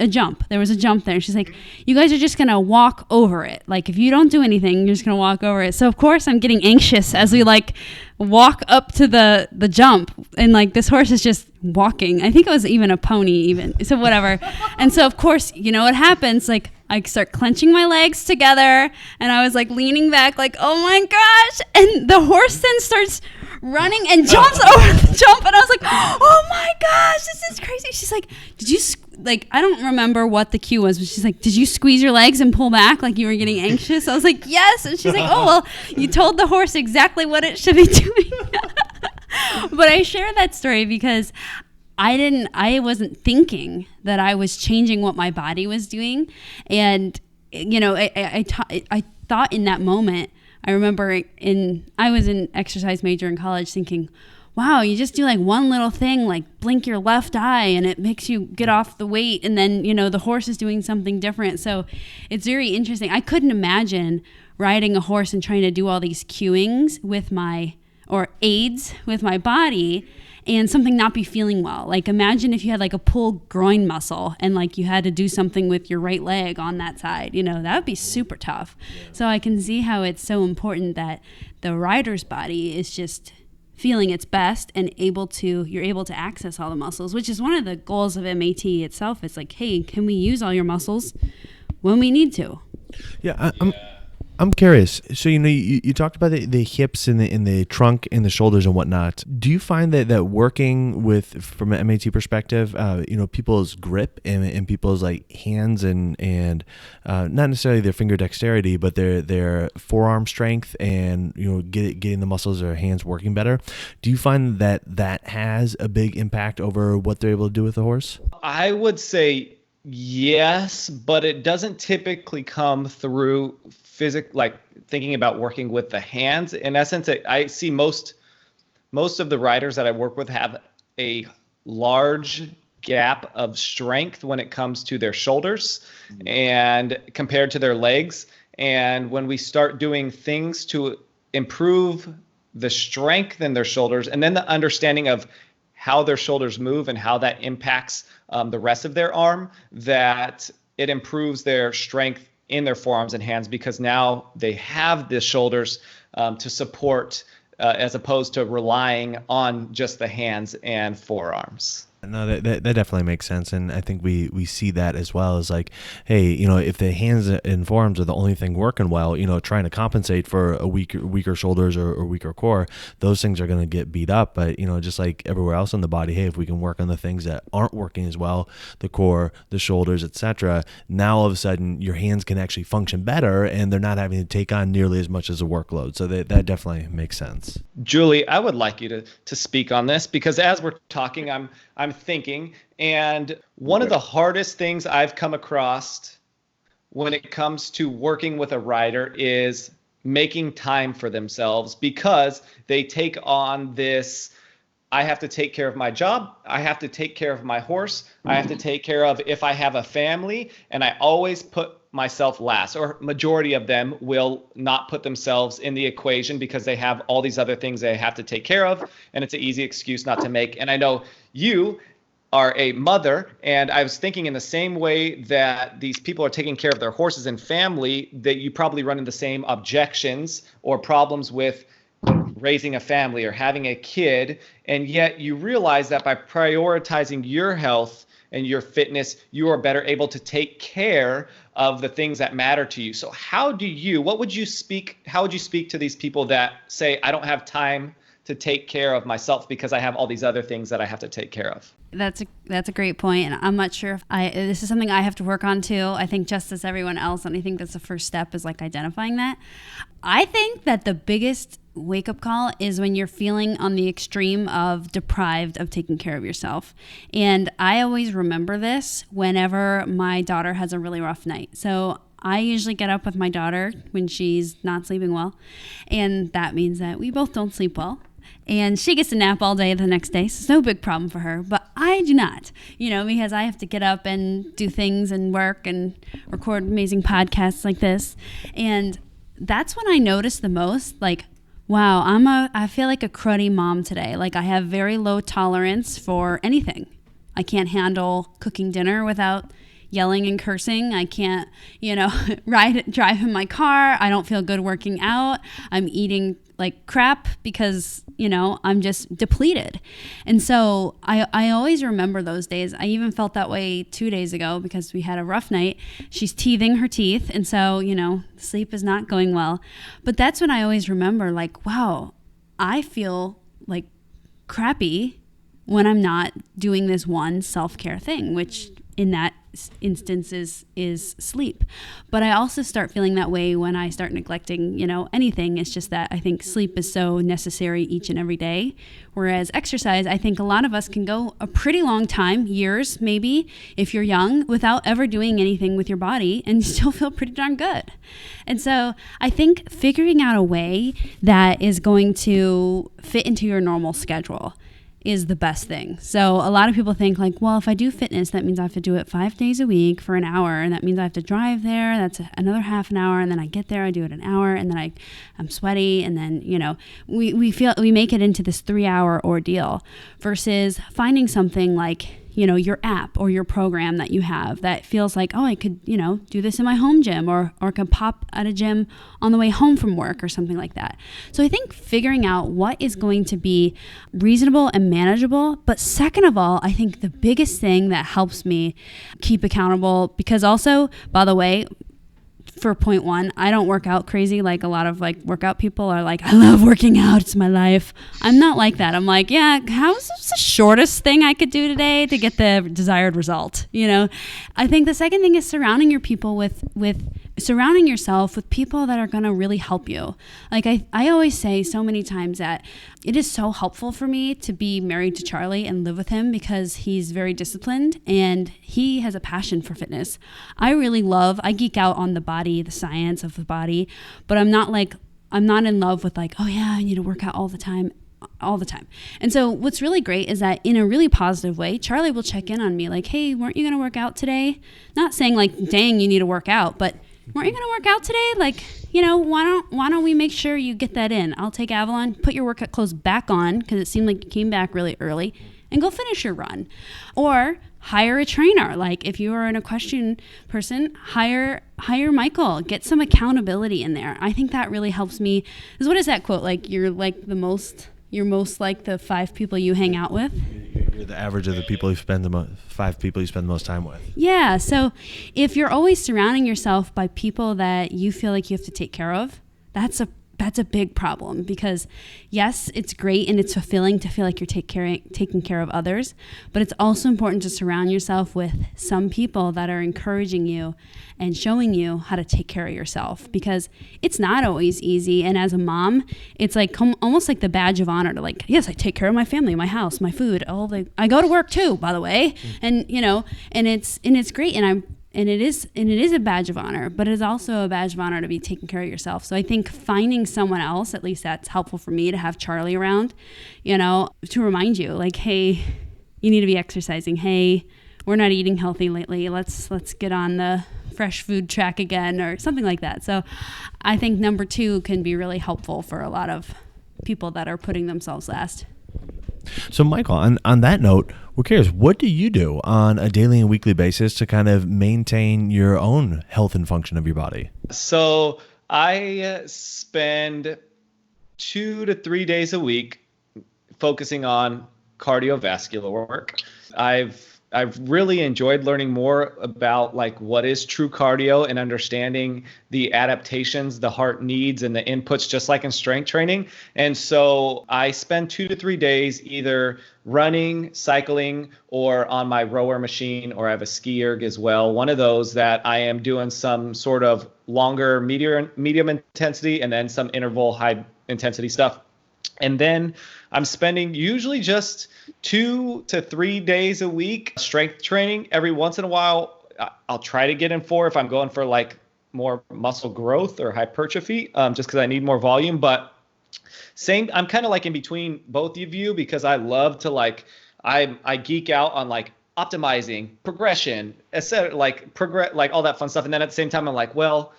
jump. There was a jump there. She's like, you guys are just going to walk over it. Like, if you don't do anything, you're just going to walk over it. So, of course, I'm getting anxious as we, like, walk up to the jump. And, like, this horse is just walking. I think it was even a pony even. So, whatever. And so, of course, you know what happens? Like, I start clenching my legs together. And I was, like, leaning back, like, oh, my gosh. And the horse then starts running and jumps over the jump. And I was like, oh, my gosh, this is crazy. She's like, did you I don't remember what the cue was, but she's like, did you squeeze your legs and pull back like you were getting anxious? I was like, yes. And she's like, oh, well, you told the horse exactly what it should be doing. But I share that story because I wasn't thinking that I was changing what my body was doing. And, I thought in that moment, I remember I was an exercise major in college, thinking, wow, you just do like one little thing, like blink your left eye, and it makes you get off the weight. And then, the horse is doing something different. So it's very interesting. I couldn't imagine riding a horse and trying to do all these cueings or aids with my body and something not be feeling well. Like, imagine if you had like a pulled groin muscle and like you had to do something with your right leg on that side, that would be super tough. So I can see how it's so important that the rider's body is just feeling its best and you're able to access all the muscles, which is one of the goals of MAT itself. It's like, hey, can we use all your muscles when we need to? Yeah, I'm curious. So you talked about the hips and the trunk and the shoulders and whatnot. Do you find that working from an MAT perspective, people's grip and people's like hands and not necessarily their finger dexterity, but their forearm strength and getting the muscles of their hands working better? Do you find that has a big impact over what they're able to do with the horse? I would say yes, but it doesn't typically come through like thinking about working with the hands. In essence, I see most of the riders that I work with have a large gap of strength when it comes to their shoulders and compared to their legs. And when we start doing things to improve the strength in their shoulders and then the understanding of how their shoulders move and how that impacts the rest of their arm, that it improves their strength in their forearms and hands, because now they have the shoulders to support as opposed to relying on just the hands and forearms. No, that definitely makes sense. And I think we see that as well as like, hey, if the hands and forearms are the only thing working well, trying to compensate for a weaker shoulders or weaker core, those things are going to get beat up. But, just like everywhere else in the body, hey, if we can work on the things that aren't working as well, the core, the shoulders, etc., now all of a sudden your hands can actually function better and they're not having to take on nearly as much as a workload. So that definitely makes sense. Julie, I would like you to speak on this, because as we're talking, I'm thinking, and one of the hardest things I've come across when it comes to working with a rider is making time for themselves, because they take on this, I have to take care of my job, I have to take care of my horse, I have to take care of if I have a family, and I always put myself last, or majority of them will not put themselves in the equation because they have all these other things they have to take care of, and it's an easy excuse not to make. And I know you are a mother, and I was thinking in the same way that these people are taking care of their horses and family, that you probably run into the same objections or problems with raising a family or having a kid, and yet you realize that by prioritizing your health and your fitness, you are better able to take care of the things that matter to you. So how would you speak to these people that say, I don't have time to take care of myself because I have all these other things that I have to take care of? That's a great point, and I'm not sure if this is something I have to work on too. I think just as everyone else, and I think that's the first step, is like identifying that. I think that the biggest wake-up call is when you're feeling on the extreme of deprived of taking care of yourself. And I always remember this whenever my daughter has a really rough night. So I usually get up with my daughter when she's not sleeping well, and that means that we both don't sleep well. And she gets to nap all day the next day, so it's no big problem for her. But I do not, because I have to get up and do things and work and record amazing podcasts like this. And that's when I notice the most, like, wow, I feel like a cruddy mom today. Like, I have very low tolerance for anything. I can't handle cooking dinner without yelling and cursing. I can't, drive in my car. I don't feel good working out. I'm eating like crap because, I'm just depleted. And so I always remember those days. I even felt that way 2 days ago because we had a rough night. She's teething her teeth. And so, sleep is not going well. But that's when I always remember, like, wow, I feel like crappy when I'm not doing this one self-care thing, which in that instance is sleep. But I also start feeling that way when I start neglecting, anything. It's just that I think sleep is so necessary each and every day. Whereas exercise, I think a lot of us can go a pretty long time, years maybe, if you're young, without ever doing anything with your body and still feel pretty darn good. And so I think figuring out a way that is going to fit into your normal schedule is the best thing. So a lot of people think like, well, if I do fitness, that means I have to do it 5 days a week for an hour. And that means I have to drive there. That's another half an hour. And then I get there, I do it an hour. And then I'm sweaty. And then, we make it into this 3-hour ordeal versus finding something like, your app or your program that you have that feels like, oh, I could, do this in my home gym or could pop at a gym on the way home from work or something like that. So I think figuring out what is going to be reasonable and manageable. But second of all, I think the biggest thing that helps me keep accountable, because also, by the way, for point one, I don't work out crazy like a lot of like workout people are like, I love working out, it's my life. I'm not like that. I'm like, yeah, how's this the shortest thing I could do today to get the desired result? I think the second thing is surrounding yourself with people that are going to really help you. Like I always say so many times that it is so helpful for me to be married to Charlie and live with him because he's very disciplined and he has a passion for fitness. I geek out on the body, the science of the body, but I'm not in love with like, oh yeah, I need to work out all the time. And so what's really great is that in a really positive way, Charlie will check in on me like, hey, weren't you going to work out today? Not saying like, dang, you need to work out, but weren't you going to work out today? Like, why don't we make sure you get that in? I'll take Avalon, put your workout clothes back on because it seemed like you came back really early, and go finish your run. Or hire a trainer. Like if you are an equestrian person, hire Michael. Get some accountability in there. I think that really helps me. What is that quote? Like you're most like the 5 people you hang out with. You're the average of the people you spend 5 people you spend the most time with. Yeah. So if you're always surrounding yourself by people that you feel like you have to take care of, that's a big problem, because yes, it's great and it's fulfilling to feel like you're taking care of others, but it's also important to surround yourself with some people that are encouraging you and showing you how to take care of yourself, because it's not always easy. And as a mom, it's like almost like the badge of honor to like, yes, I take care of my family, my house, my food, I go to work too, by the way. And and it's great. And it is a badge of honor, but it is also a badge of honor to be taking care of yourself. So I think finding someone else, at least that's helpful for me, to have Charlie around, to remind you, like, hey, you need to be exercising. Hey, we're not eating healthy lately. Let's get on the fresh food track again, or something like that. So I think number 2 can be really helpful for a lot of people that are putting themselves last. So Michael, on that note, we're curious, what do you do on a daily and weekly basis to kind of maintain your own health and function of your body? So I spend 2 to 3 days a week focusing on cardiovascular work. I've really enjoyed learning more about like what is true cardio and understanding the adaptations the heart needs and the inputs, just like in strength training. And so I spend 2 to 3 days either running, cycling, or on my rower machine, or I have a ski erg as well. One of those that I am doing some sort of longer medium intensity and then some interval high intensity stuff. And then I'm spending usually just 2 to 3 days a week strength training. Every once in a while, I'll try to get in 4 if I'm going for like more muscle growth or hypertrophy, just because I need more volume. But I'm kind of like in between both of you, because I love to I geek out on like optimizing progression, etc., like all that fun stuff. And then at the same time, I'm like, well,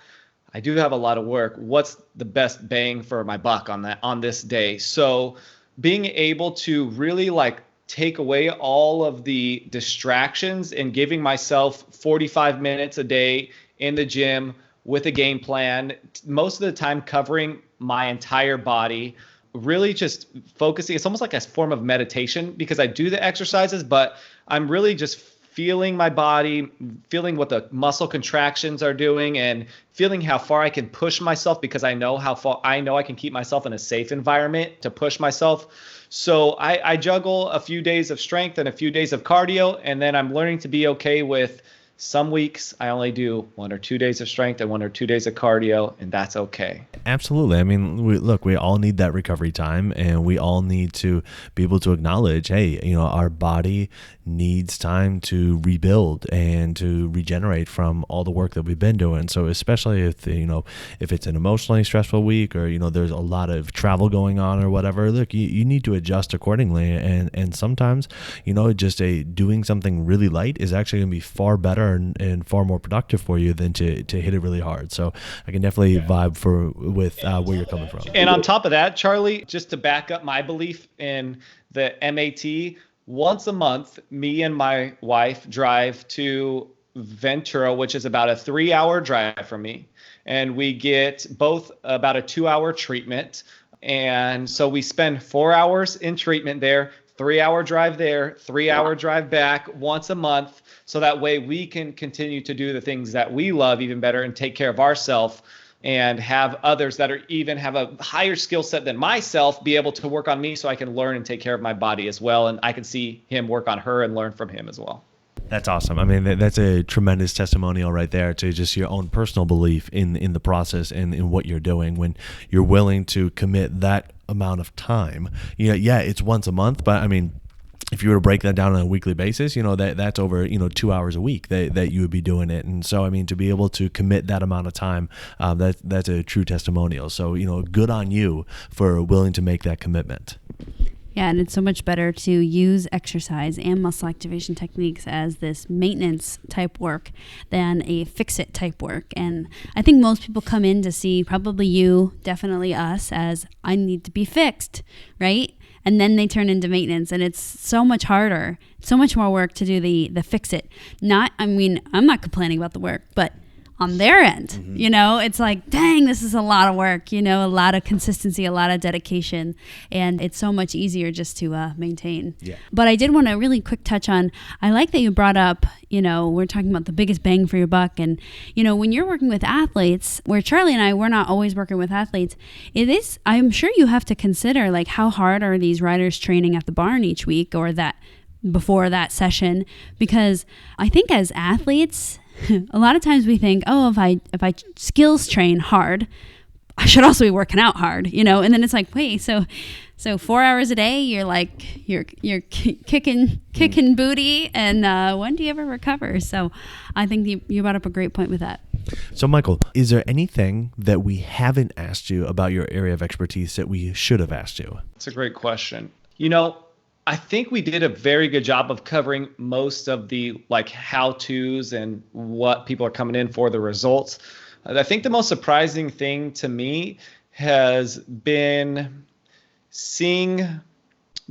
I do have a lot of work. What's the best bang for my buck on this day? So being able to really like take away all of the distractions and giving myself 45 minutes a day in the gym with a game plan, most of the time covering my entire body, really just focusing. It's almost like a form of meditation, because I do the exercises, but I'm really just feeling my body, feeling what the muscle contractions are doing, and feeling how far I can push myself, because I know I can keep myself in a safe environment to push myself. So I juggle a few days of strength and a few days of cardio, and then I'm learning to be okay with some weeks I only do 1 or 2 days of strength and 1 or 2 days of cardio, and that's okay. Absolutely. I mean, we all need that recovery time, and we all need to be able to acknowledge, hey, our body needs time to rebuild and to regenerate from all the work that we've been doing. So especially if it's an emotionally stressful week, or there's a lot of travel going on or whatever, look, you need to adjust accordingly. And sometimes just doing something really light is actually going to be far better and far more productive for you than to hit it really hard. So I can definitely vibe with where you're coming from. And on top of that, Charlie, just to back up my belief in the MAT, once a month, me and my wife drive to Ventura, which is about a 3-hour drive from me. And we get both about a 2-hour treatment. And so we spend 4 hours in treatment there, 3-hour drive there, 3-hour drive back once a month. So that way we can continue to do the things that we love even better and take care of ourselves, and have others that have a higher skill set than myself be able to work on me, so I can learn and take care of my body as well. And I can see him work on her and learn from him as well. That's awesome. I mean, that's a tremendous testimonial right there to just your own personal belief in the process and in what you're doing, when you're willing to commit that amount of time. Yeah, it's once a month, but I mean, if you were to break that down on a weekly basis, that's over 2 hours a week that you would be doing it. And so, I mean, to be able to commit that amount of time, that's a true testimonial. So, good on you for willing to make that commitment. Yeah, and it's so much better to use exercise and muscle activation techniques as this maintenance type work than a fix-it type work. And I think most people come in to see, probably you, definitely us, as I need to be fixed, right? And then they turn into maintenance, and it's so much harder, so much more work to do the fix-it. I'm not complaining about the work, but on their end. You know, it's like, dang, this is a lot of work, you know, a lot of consistency, a lot of dedication, and it's so much easier just to maintain. Yeah. But I did want to really quick touch on, I like that you brought up, you know, we're talking about the biggest bang for your buck. And, you know, when you're working with athletes, where Charlie and I, we're not always working with athletes, it is, I'm sure you have to consider, like, how hard are these riders training at the barn each week, or that before that session? Because I think as athletes, a lot of times we think, oh, if I skills train hard, I should also be working out hard, you know? And then it's like, wait, so 4 hours a day, you're like, you're kicking booty, and when do you ever recover? So I think you brought up a great point with that. So Michael, is there anything that we haven't asked you about your area of expertise that we should have asked you? It's a great question. You know, I think we did a very good job of covering most of the like how-tos and what people are coming in for, the results. I think the most surprising thing to me has been seeing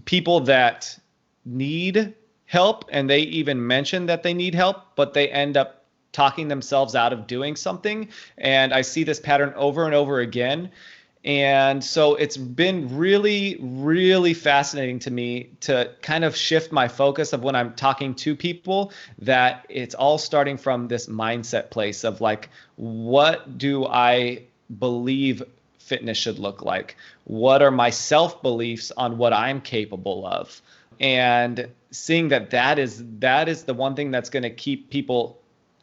people that need help, and they even mention that they need help, but they end up talking themselves out of doing something. And I see this pattern over and over again. And so it's been really, really fascinating to me to kind of shift my focus of when I'm talking to people, that it's all starting from this mindset place of like, what do I believe fitness should look like? What are my self-beliefs on what I'm capable of? And seeing that is the one thing that's going to keep people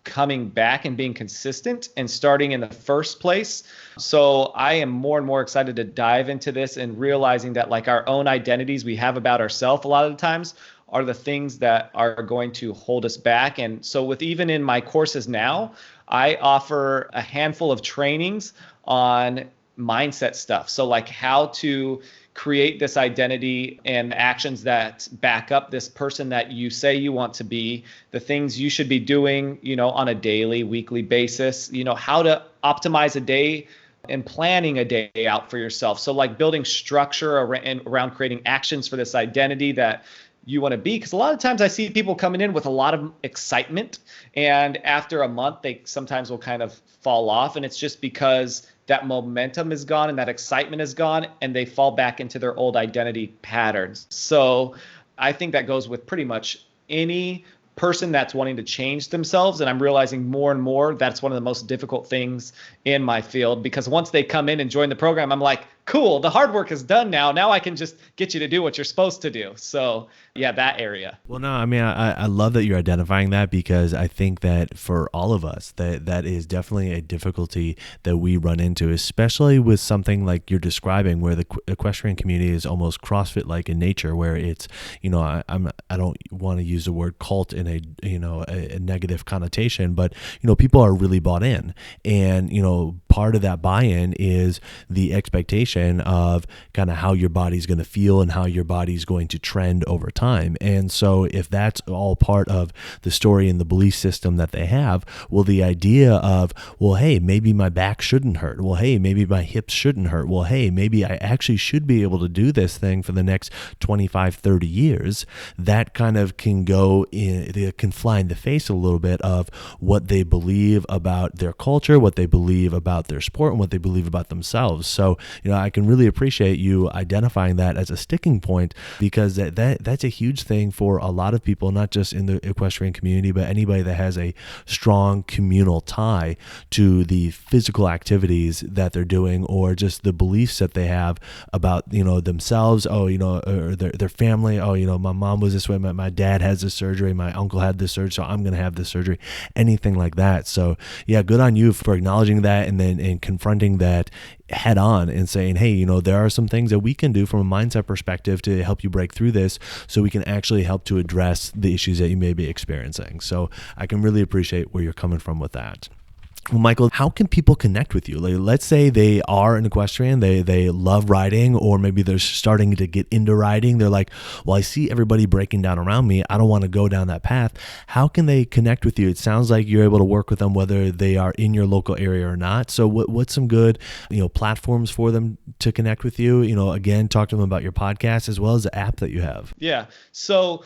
coming back and being consistent and starting in the first place. So I am more and more excited to dive into this and realizing that like our own identities we have about ourselves a lot of the times are the things that are going to hold us back. And so with even in my courses now, I offer a handful of trainings on mindset stuff. So like how to create this identity and actions that back up this person that you say you want to be, the things you should be doing, you know, on a daily, weekly basis, you know, how to optimize a day and planning a day out for yourself. So like building structure around creating actions for this identity that you want to be. Because a lot of times I see people coming in with a lot of excitement, and after a month, they sometimes will kind of fall off. And it's just because that momentum is gone and that excitement is gone, and they fall back into their old identity patterns. So I think that goes with pretty much any person that's wanting to change themselves. And I'm realizing more and more that's one of the most difficult things in my field, because once they come in and join the program, I'm like, cool, the hard work is done now. Now I can just get you to do what you're supposed to do. So yeah, that area. Well, no, I mean, I love that you're identifying that, because I think that for all of us, that is definitely a difficulty that we run into, especially with something like you're describing, where the equestrian community is almost CrossFit-like in nature, where it's, you know, I don't want to use the word cult in a negative connotation, but, you know, people are really bought in, and, you know, part of that buy-in is the expectation of kind of how your body's going to feel and how your body's going to trend over time. And so if that's all part of the story and the belief system that they have, well, the idea of, well, hey, maybe my back shouldn't hurt. Well, hey, maybe my hips shouldn't hurt. Well, hey, maybe I actually should be able to do this thing for the next 25, 30 years. That kind of can can fly in the face a little bit of what they believe about their culture, what they believe about their sport, and what they believe about themselves. So, you know, I can really appreciate you identifying that as a sticking point, because that's a huge thing for a lot of people, not just in the equestrian community, but anybody that has a strong communal tie to the physical activities that they're doing, or just the beliefs that they have about, you know, themselves, or their family. Oh, you know, my mom was this way, my dad has this surgery, my uncle had this surgery, so I'm going to have this surgery, anything like that. So yeah, good on you for acknowledging that and confronting that head on and saying, hey, you know, there are some things that we can do from a mindset perspective to help you break through this, so we can actually help to address the issues that you may be experiencing. So I can really appreciate where you're coming from with that. Well, Michael, how can people connect with you? Like, let's say they are an equestrian, they love riding, or maybe they're starting to get into riding. They're like, well, I see everybody breaking down around me, I don't want to go down that path. How can they connect with you? It sounds like you're able to work with them whether they are in your local area or not. So what's some good, you know, platforms for them to connect with you? You know, again, talk to them about your podcast as well as the app that you have. Yeah. So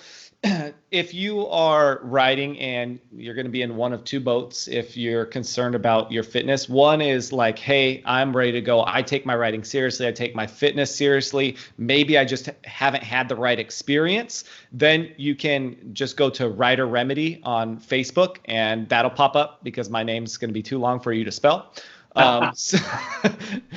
if you are riding and you're going to be in one of two boats, if you're concerned about your fitness, one is like, hey, I'm ready to go. I take my riding seriously. I take my fitness seriously. Maybe I just haven't had the right experience. Then you can just go to Rider Remedy on Facebook, and that'll pop up because my name's going to be too long for you to spell.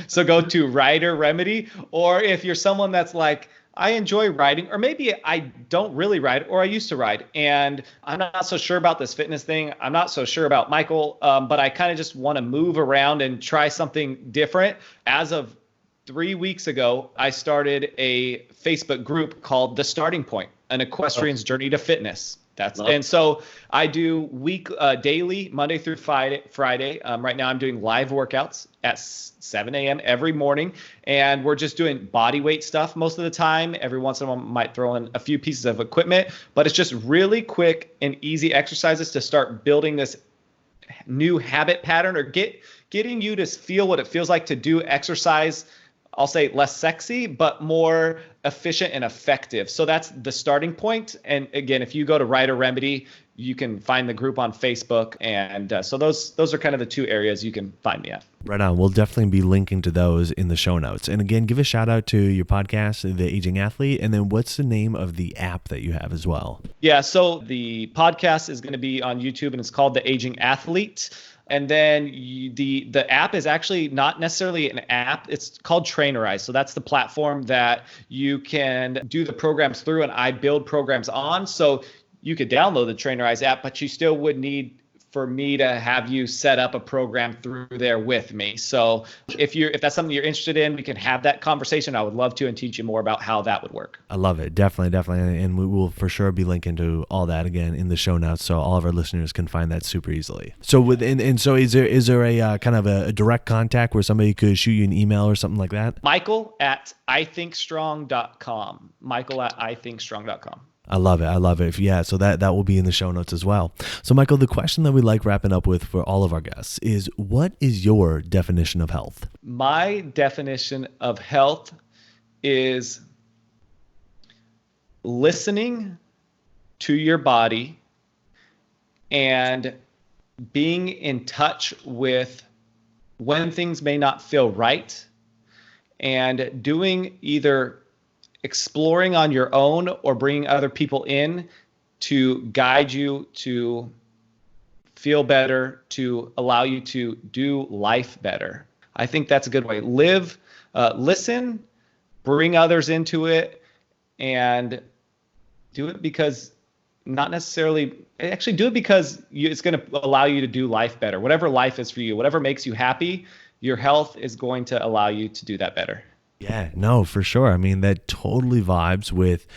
So go to Rider Remedy. Or if you're someone that's like, I enjoy riding, or maybe I don't really ride, or I used to ride, and I'm not so sure about this fitness thing. I'm not so sure about Michael, but I kind of just want to move around and try something different. As of 3 weeks ago, I started a Facebook group called The Starting Point, an equestrian's journey to fitness. And so I do daily, Monday through Friday. Right now I'm doing live workouts at 7 a.m. every morning, and we're just doing body weight stuff most of the time. Every once in a while, I might throw in a few pieces of equipment, but it's just really quick and easy exercises to start building this new habit pattern, or getting you to feel what it feels like to do exercise. I'll say less sexy, but more efficient and effective. So that's The Starting Point. And again, if you go to Rider Remedy, you can find the group on Facebook. And so those are kind of the two areas you can find me at. Right on. We'll definitely be linking to those in the show notes. And again, give a shout out to your podcast, The Aging Athlete. And then what's the name of the app that you have as well? Yeah, so the podcast is going to be on YouTube, and it's called The Aging Athlete. And then the app is actually not necessarily an app. It's called Trainerize. So that's the platform that you can do the programs through, and I build programs on. So you could download the Trainerize app, but you still would need for me to have you set up a program through there with me. So if that's something you're interested in, we can have that conversation. I would love to, and teach you more about how that would work. I love it. Definitely. And we will for sure be linking to all that again in the show notes, so all of our listeners can find that super easily. So so is there a kind of a direct contact where somebody could shoot you an email or something like that? Michael at ithinkstrong.com. Michael at ithinkstrong.com. I love it. Yeah, so that will be in the show notes as well. So Michael, the question that we like wrapping up with for all of our guests is, what is your definition of health? My definition of health is listening to your body and being in touch with when things may not feel right, and doing either exploring on your own or bringing other people in to guide you to feel better, to allow you to do life better. I think that's a good way. Listen, bring others into it, and do it because do it because it's going to allow you to do life better. Whatever life is for you, whatever makes you happy, your health is going to allow you to do that better. Yeah, no, for sure. I mean, that totally vibes with,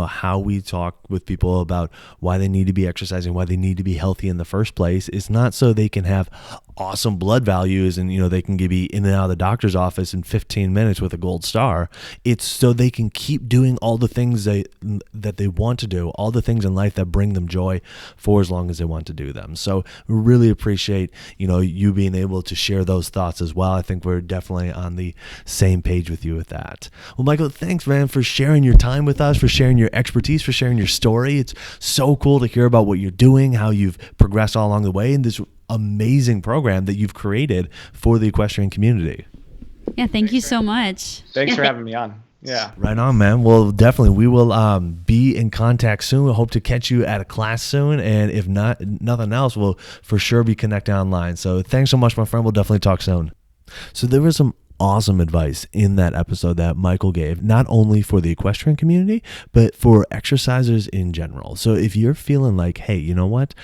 how we talk with people about why they need to be exercising, why they need to be healthy in the first place. It's not so they can have awesome blood values and, they can be in and out of the doctor's office in 15 minutes with a gold star. It's so they can keep doing all the things that they want to do, all the things in life that bring them joy for as long as they want to do them. So we really appreciate, you being able to share those thoughts as well. I think we're definitely on the same page with you with that. Well, Michael, thanks, man, for sharing your time with us, for sharing your expertise, for sharing your story. It's so cool to hear about what you're doing, how you've progressed all along the way in this amazing program that you've created for the equestrian community. Yeah, thank you so much. Thanks for having me on. Yeah. Right on, man. Well, definitely. We will be in contact soon. We hope to catch you at a class soon. And if not, nothing else, we'll for sure be connected online. So thanks so much, my friend. We'll definitely talk soon. So there was some awesome advice in that episode that Michael gave, not only for the equestrian community, but for exercisers in general. So if you're feeling like, hey, you know what?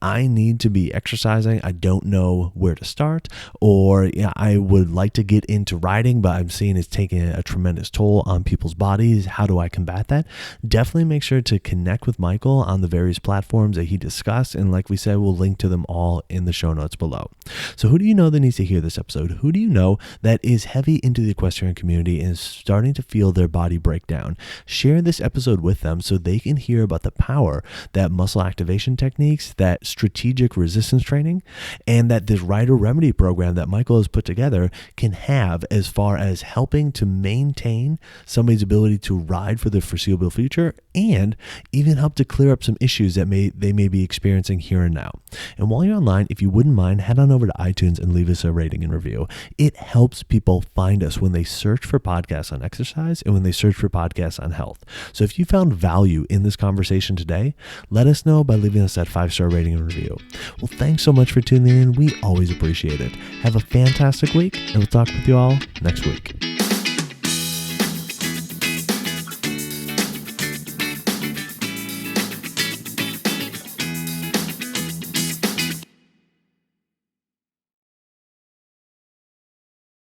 I need to be exercising. I don't know where to start, or I would like to get into riding, but I'm seeing it's taking a tremendous toll on people's bodies. How do I combat that? Definitely make sure to connect with Michael on the various platforms that he discussed. And like we said, we'll link to them all in the show notes below. So who do you know that needs to hear this episode? Who do you know that is heavy into the equestrian community and is starting to feel their body break down, share this episode with them so they can hear about the power that muscle activation techniques, that strategic resistance training, and that this rider remedy program that Michael has put together can have as far as helping to maintain somebody's ability to ride for the foreseeable future and even help to clear up some issues that they may be experiencing here and now. And while you're online, if you wouldn't mind, head on over to iTunes and leave us a rating and review. It helps people find us when they search for podcasts on exercise and when they search for podcasts on health. So if you found value in this conversation today, let us know by leaving us that 5-star rating and review. Well, thanks so much for tuning in. We always appreciate it. Have a fantastic week, and we'll talk with you all next week.